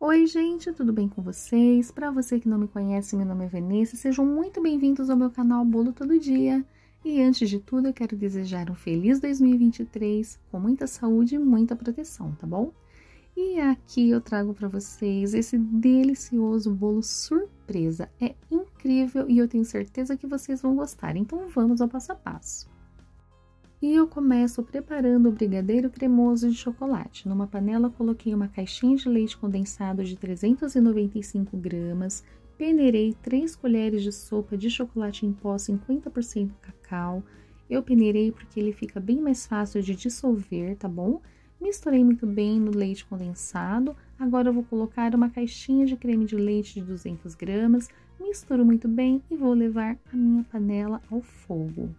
Oi, gente, tudo bem com vocês? Para você que não me conhece, meu nome é Vanessa, sejam muito bem-vindos ao meu canal Bolo Todo Dia. E antes de tudo, eu quero desejar um feliz 2023, com muita saúde e muita proteção, tá bom? E aqui eu trago para vocês esse delicioso bolo surpresa. É incrível e eu tenho certeza que vocês vão gostar, então vamos ao passo a passo. E eu começo preparando o brigadeiro cremoso de chocolate. Numa panela coloquei uma caixinha de leite condensado de 395 gramas, peneirei 3 colheres de sopa de chocolate em pó 50% cacau. Eu peneirei porque ele fica bem mais fácil de dissolver, tá bom? Misturei muito bem no leite condensado. Agora eu vou colocar uma caixinha de creme de leite de 200 gramas, misturo muito bem e vou levar a minha panela ao fogo.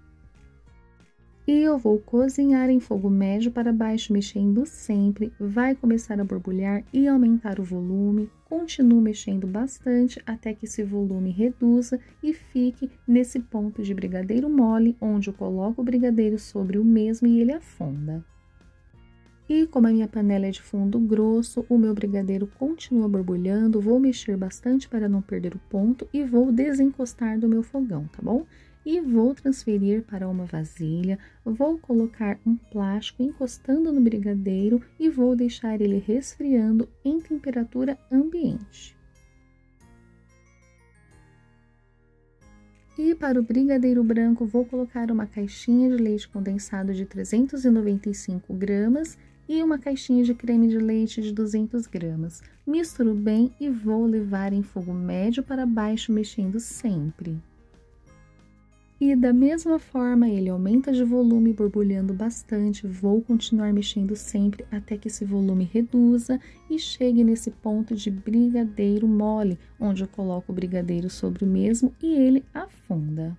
E eu vou cozinhar em fogo médio para baixo, mexendo sempre. Vai começar a borbulhar e aumentar o volume. Continuo mexendo bastante até que esse volume reduza e fique nesse ponto de brigadeiro mole, onde eu coloco o brigadeiro sobre o mesmo e ele afunda. E como a minha panela é de fundo grosso, o meu brigadeiro continua borbulhando. Vou mexer bastante para não perder o ponto e vou desencostar do meu fogão, tá bom? E vou transferir para uma vasilha, vou colocar um plástico encostando no brigadeiro e vou deixar ele resfriando em temperatura ambiente. E para o brigadeiro branco, vou colocar uma caixinha de leite condensado de 395 gramas e uma caixinha de creme de leite de 200 gramas. Misturo bem e vou levar em fogo médio para baixo, mexendo sempre. E da mesma forma, ele aumenta de volume, borbulhando bastante. Vou continuar mexendo sempre até que esse volume reduza e chegue nesse ponto de brigadeiro mole, onde eu coloco o brigadeiro sobre o mesmo e ele afunda.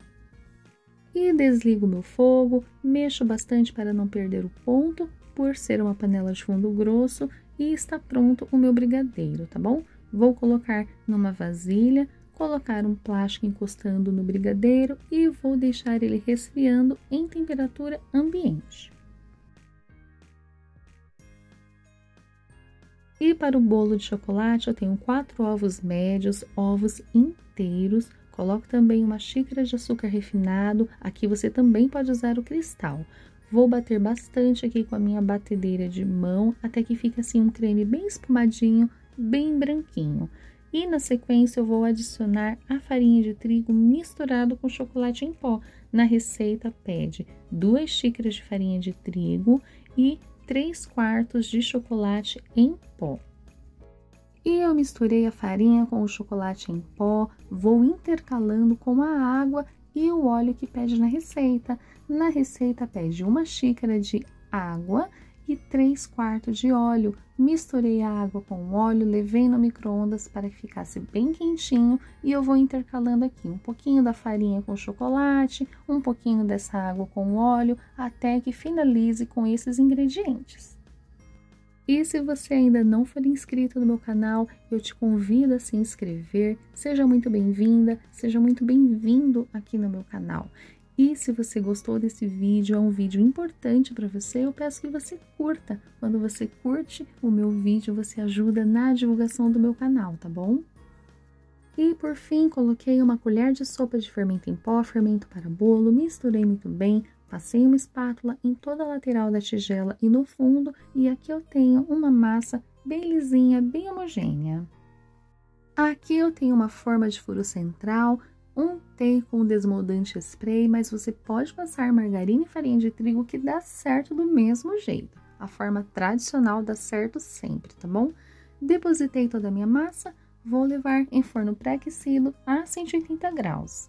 E desligo meu fogo, mexo bastante para não perder o ponto, por ser uma panela de fundo grosso, e está pronto o meu brigadeiro, tá bom? Vou colocar numa vasilha, colocar um plástico encostando no brigadeiro e vou deixar ele resfriando em temperatura ambiente. E para o bolo de chocolate eu tenho 4 ovos médios, ovos inteiros, coloco também uma xícara de açúcar refinado, aqui você também pode usar o cristal. Vou bater bastante aqui com a minha batedeira de mão, até que fique assim um creme bem espumadinho, bem branquinho. E na sequência eu vou adicionar a farinha de trigo misturado com chocolate em pó. Na receita pede 2 xícaras de farinha de trigo e 3/4 de chocolate em pó. E eu misturei a farinha com o chocolate em pó, vou intercalando com a água e o óleo que pede na receita. Na receita pede 1 xícara de água e 3/4 de óleo. Misturei a água com o óleo, levei no micro-ondas para que ficasse bem quentinho e eu vou intercalando aqui um pouquinho da farinha com chocolate, um pouquinho dessa água com óleo, até que finalize com esses ingredientes. E se você ainda não for inscrito no meu canal, eu te convido a se inscrever. Seja muito bem-vinda, seja muito bem-vindo aqui no meu canal. E se você gostou desse vídeo, é um vídeo importante para você, eu peço que você curta. Quando você curte o meu vídeo, você ajuda na divulgação do meu canal, tá bom? E por fim, coloquei uma colher de sopa de fermento em pó, fermento para bolo, misturei muito bem, passei uma espátula em toda a lateral da tigela e no fundo, e aqui eu tenho uma massa bem lisinha, bem homogênea. Aqui eu tenho uma forma de furo central, untei com desmoldante spray, mas você pode passar margarina e farinha de trigo que dá certo do mesmo jeito. A forma tradicional dá certo sempre, tá bom? Depositei toda a minha massa, vou levar em forno pré-aquecido a 180 graus.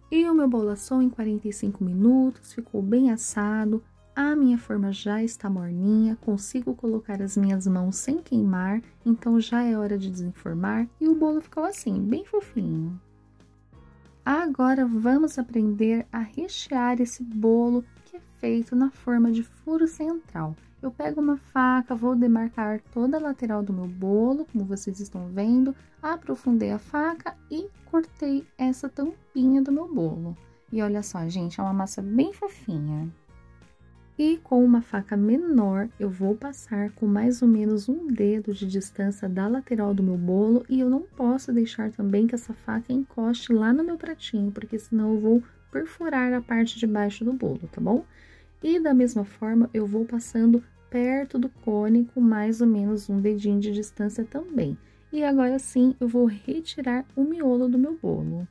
E o meu bolo assou em 45 minutos, ficou bem assado. A minha forma já está morninha, consigo colocar as minhas mãos sem queimar, então já é hora de desenformar e o bolo ficou assim, bem fofinho. Agora vamos aprender a rechear esse bolo que é feito na forma de furo central. Eu pego uma faca, vou demarcar toda a lateral do meu bolo, como vocês estão vendo, aprofundei a faca e cortei essa tampinha do meu bolo. E olha só, gente, é uma massa bem fofinha. E com uma faca menor, eu vou passar com mais ou menos um dedo de distância da lateral do meu bolo. E eu não posso deixar também que essa faca encoste lá no meu pratinho, porque senão eu vou perfurar a parte de baixo do bolo, tá bom? E da mesma forma, eu vou passando perto do cone com mais ou menos um dedinho de distância também. E agora sim, eu vou retirar o miolo do meu bolo.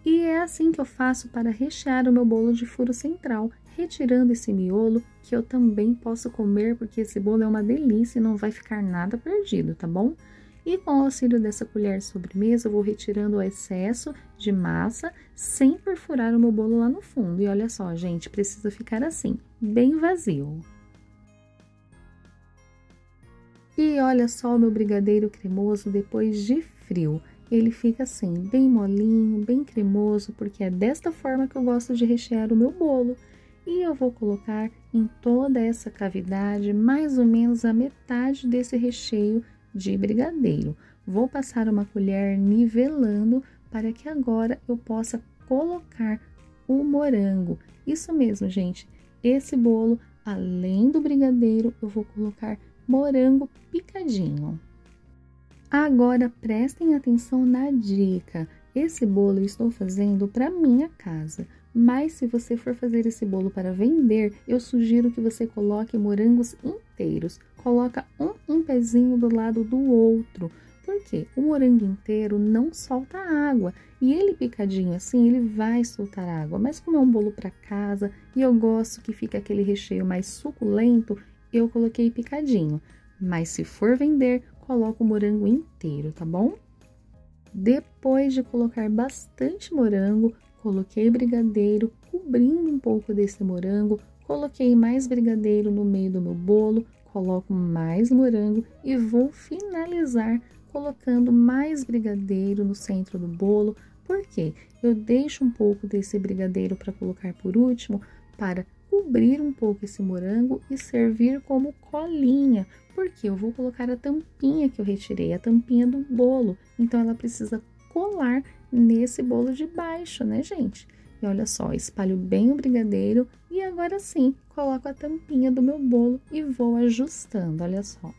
E é assim que eu faço para rechear o meu bolo de furo central, retirando esse miolo, que eu também posso comer, porque esse bolo é uma delícia e não vai ficar nada perdido, tá bom? E com o auxílio dessa colher sobremesa, eu vou retirando o excesso de massa, sem perfurar o meu bolo lá no fundo. E olha só, gente, precisa ficar assim, bem vazio. E olha só o meu brigadeiro cremoso depois de frio. Ele fica assim, bem molinho, bem cremoso, porque é desta forma que eu gosto de rechear o meu bolo. E eu vou colocar em toda essa cavidade, mais ou menos a metade desse recheio de brigadeiro. Vou passar uma colher nivelando para que agora eu possa colocar o morango. Isso mesmo, gente. Esse bolo, além do brigadeiro, eu vou colocar morango picadinho. Agora prestem atenção na dica. Esse bolo eu estou fazendo para minha casa, mas se você for fazer esse bolo para vender, eu sugiro que você coloque morangos inteiros. Coloca um em pezinho do lado do outro, porque o morango inteiro não solta água e ele picadinho assim, ele vai soltar água. Mas como é um bolo para casa e eu gosto que fique aquele recheio mais suculento, eu coloquei picadinho. Mas se for vender, coloca o morango inteiro, tá bom? Depois de colocar bastante morango, coloquei brigadeiro, cobrindo um pouco desse morango, coloquei mais brigadeiro no meio do meu bolo, coloco mais morango e vou finalizar colocando mais brigadeiro no centro do bolo. Por quê? Eu deixo um pouco desse brigadeiro para colocar por último, para cobrir um pouco esse morango e servir como colinha, porque eu vou colocar a tampinha que eu retirei, a tampinha do bolo, então ela precisa colar nesse bolo de baixo, né, gente? E olha só, espalho bem o brigadeiro e agora sim, coloco a tampinha do meu bolo e vou ajustando, olha só.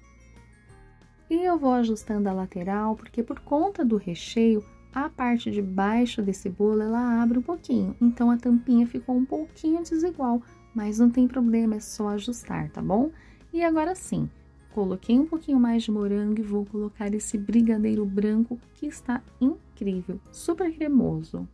E eu vou ajustando a lateral, porque por conta do recheio, a parte de baixo desse bolo, ela abre um pouquinho, então a tampinha ficou um pouquinho desigual, mas não tem problema, é só ajustar, tá bom? E agora sim, coloquei um pouquinho mais de morango e vou colocar esse brigadeiro branco que está incrível, super cremoso.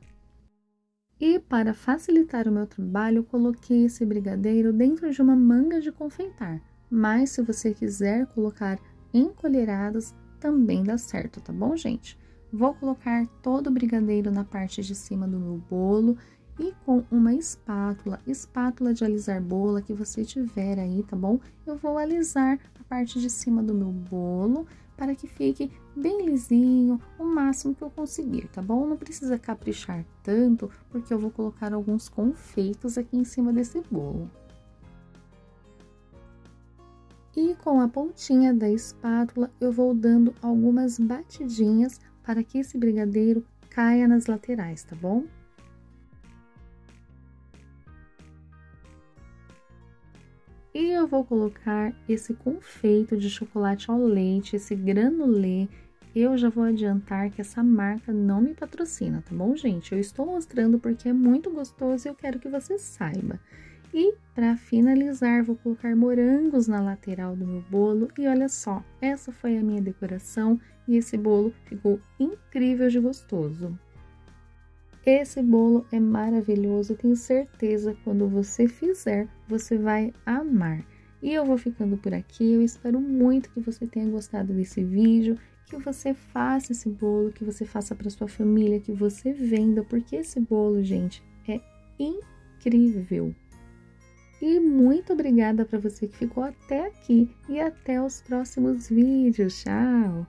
E para facilitar o meu trabalho, eu coloquei esse brigadeiro dentro de uma manga de confeitar, mas se você quiser colocar em colheradas, também dá certo, tá bom, gente? Vou colocar todo o brigadeiro na parte de cima do meu bolo e com uma espátula de alisar bola que você tiver aí, tá bom? Eu vou alisar a parte de cima do meu bolo para que fique bem lisinho, o máximo que eu conseguir, tá bom? Não precisa caprichar tanto, porque eu vou colocar alguns confeitos aqui em cima desse bolo. E com a pontinha da espátula, eu vou dando algumas batidinhas para que esse brigadeiro caia nas laterais, tá bom? E eu vou colocar esse confeito de chocolate ao leite, esse granulê. Eu já vou adiantar que essa marca não me patrocina, tá bom, gente? Eu estou mostrando porque é muito gostoso e eu quero que você saiba. E para finalizar, vou colocar morangos na lateral do meu bolo. E olha só, essa foi a minha decoração e esse bolo ficou incrível de gostoso. Esse bolo é maravilhoso, tenho certeza que quando você fizer, você vai amar. E eu vou ficando por aqui, eu espero muito que você tenha gostado desse vídeo, que você faça esse bolo, que você faça para sua família, que você venda, porque esse bolo, gente, é incrível. E muito obrigada para você que ficou até aqui e até os próximos vídeos. Tchau!